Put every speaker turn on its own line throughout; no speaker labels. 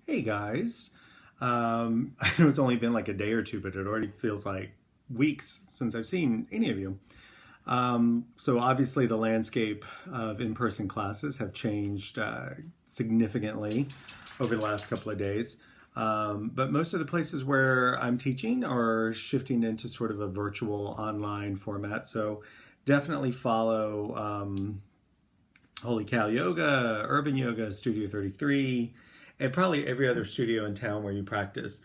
Hey guys, I know it's only been like a day or two, but it already feels like weeks since I've seen any of you. So obviously the landscape of in-person classes have changed significantly over the last couple of days. But most of the places where I'm teaching are shifting into sort of a virtual online format. So definitely follow Holy Cow Yoga, Urban Yoga, Studio 33, and probably every other studio in town where you practice,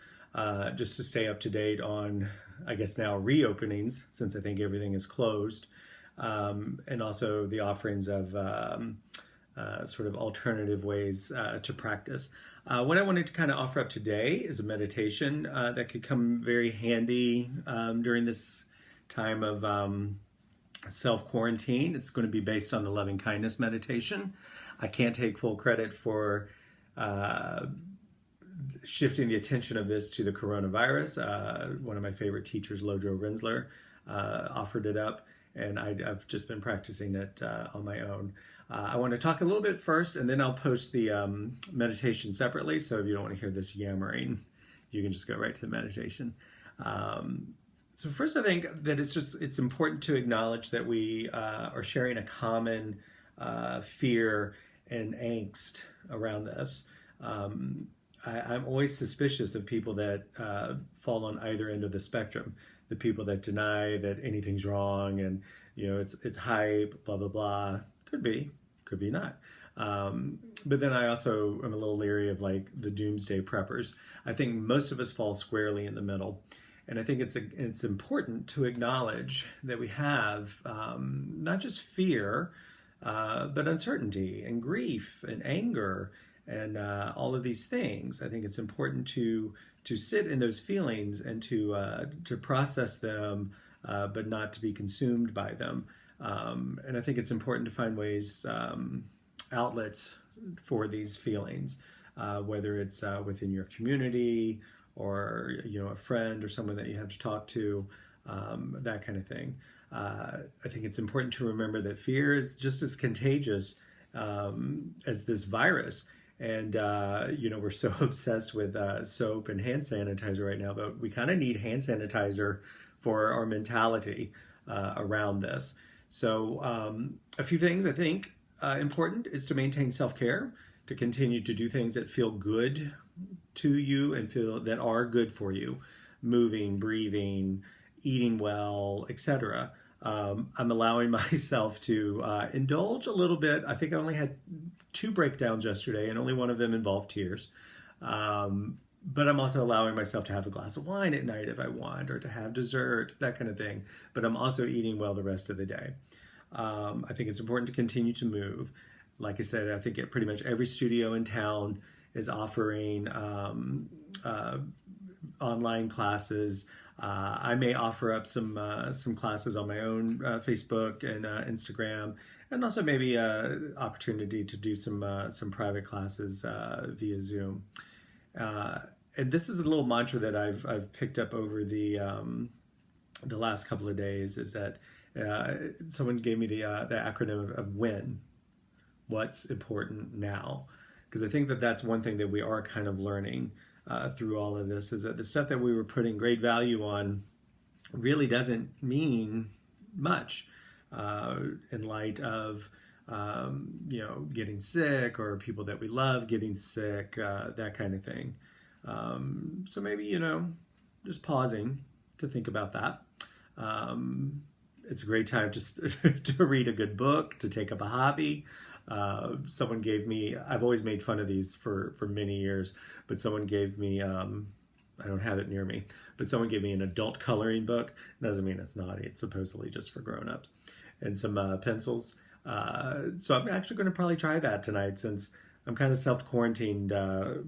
just to stay up to date on, I guess now, reopenings, since I think everything is closed, and also the offerings of sort of alternative ways to practice. What I wanted to kind of offer up today is a meditation that could come very handy during this time of self-quarantine. It's going to be based on the loving kindness meditation. I can't take full credit for shifting the attention of this to the coronavirus. One of my favorite teachers, Lojo Rinsler, offered it up, and I've just been practicing it on my own. I want to talk a little bit first, and then I'll post the meditation separately, so if you don't want to hear this yammering, you can just go right to the meditation. So first, I think that it's important to acknowledge that we are sharing a common fear and angst around this. I'm always suspicious of people that fall on either end of the spectrum. The people that deny that anything's wrong and it's hype, blah blah blah. Could be not. But then I also am a little leery of like the doomsday preppers. I think most of us fall squarely in the middle. And I think it's important to acknowledge that we have not just fear, but uncertainty and grief and anger and all of these things. I think it's important to sit in those feelings and to process them, but not to be consumed by them. And I think it's important to find ways, outlets for these feelings, whether it's within your community or a friend or someone that you have to talk to, that kind of thing. I think it's important to remember that fear is just as contagious as this virus. And we're so obsessed with soap and hand sanitizer right now, but we kind of need hand sanitizer for our mentality around this. So a few things I think important is to maintain self-care, to continue to do things that feel good to you and feel that are good for you, moving, breathing, eating well, etc. I'm allowing myself to indulge a little bit. I think I only had 2 breakdowns yesterday, and only one of them involved tears. But I'm also allowing myself to have a glass of wine at night if I want, or to have dessert, that kind of thing. But I'm also eating well the rest of the day. I think it's important to continue to move. Like I said, I think pretty much every studio in town is offering online classes. I may offer up some classes on my own Facebook and Instagram, and also maybe an opportunity to do some private classes via Zoom. And this is a little mantra that I've picked up over the last couple of days. Is that someone gave me the acronym of WIN. What's important now? Because I think that's one thing that we are kind of learning through all of this, is that the stuff that we were putting great value on really doesn't mean much in light of getting sick, or people that we love getting sick, that kind of thing. So maybe just pausing to think about that. It's a great time just to read a good book, to take up a hobby. Someone gave me, I've always made fun of these for many years, but someone gave me, I don't have it near me, but someone gave me an adult coloring book. Doesn't mean it's naughty. It's supposedly just for grown-ups. And some pencils. So I'm actually going to probably try that tonight, since I'm kind of self-quarantined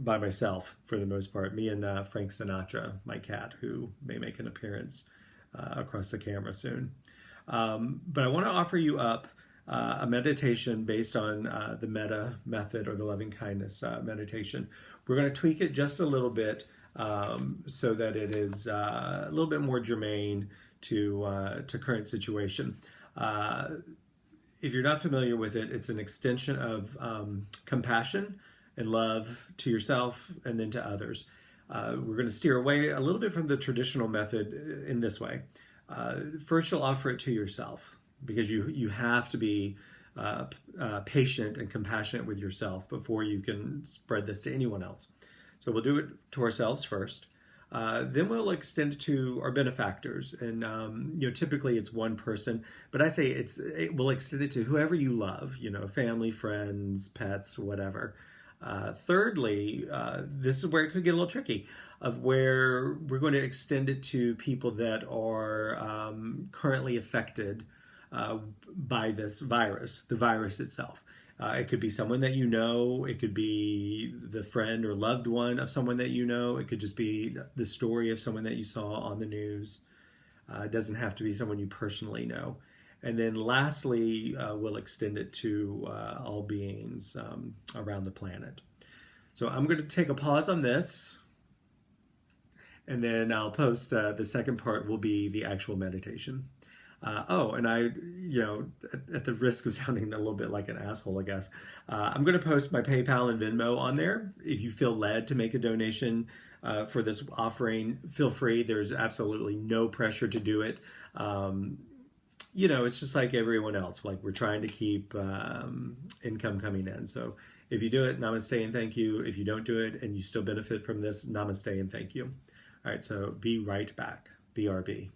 by myself for the most part. Me and Frank Sinatra, my cat, who may make an appearance across the camera soon. But I want to offer you up a meditation based on the metta method, or the loving kindness meditation. We're going to tweak it just a little bit so that it is a little bit more germane to current situation. If you're not familiar with it, it's an extension of compassion and love to yourself and then to others. We're going to steer away a little bit from the traditional method in this way. First, you'll offer it to yourself because you have to be patient and compassionate with yourself before you can spread this to anyone else. So we'll do it to ourselves first. Then we'll extend it to our benefactors, and typically it's one person, but I say we'll extend it to whoever you love, family, friends, pets, whatever. Thirdly, this is where it could get a little tricky, of where we're going to extend it to people that are currently affected by this virus, the virus itself. It could be someone that you know. It could be the friend or loved one of someone that you know. It could just be the story of someone that you saw on the news. It doesn't have to be someone you personally know. And then lastly, we'll extend it to all beings around the planet. So I'm going to take a pause on this, and then I'll post the second part will be the actual meditation. And I, at the risk of sounding a little bit like an asshole, I guess, I'm going to post my PayPal and Venmo on there. If you feel led to make a donation for this offering, feel free. There's absolutely no pressure to do it. It's just like everyone else. Like, we're trying to keep income coming in. So if you do it, namaste and thank you. If you don't do it and you still benefit from this, namaste and thank you. All right, so be right back. BRB.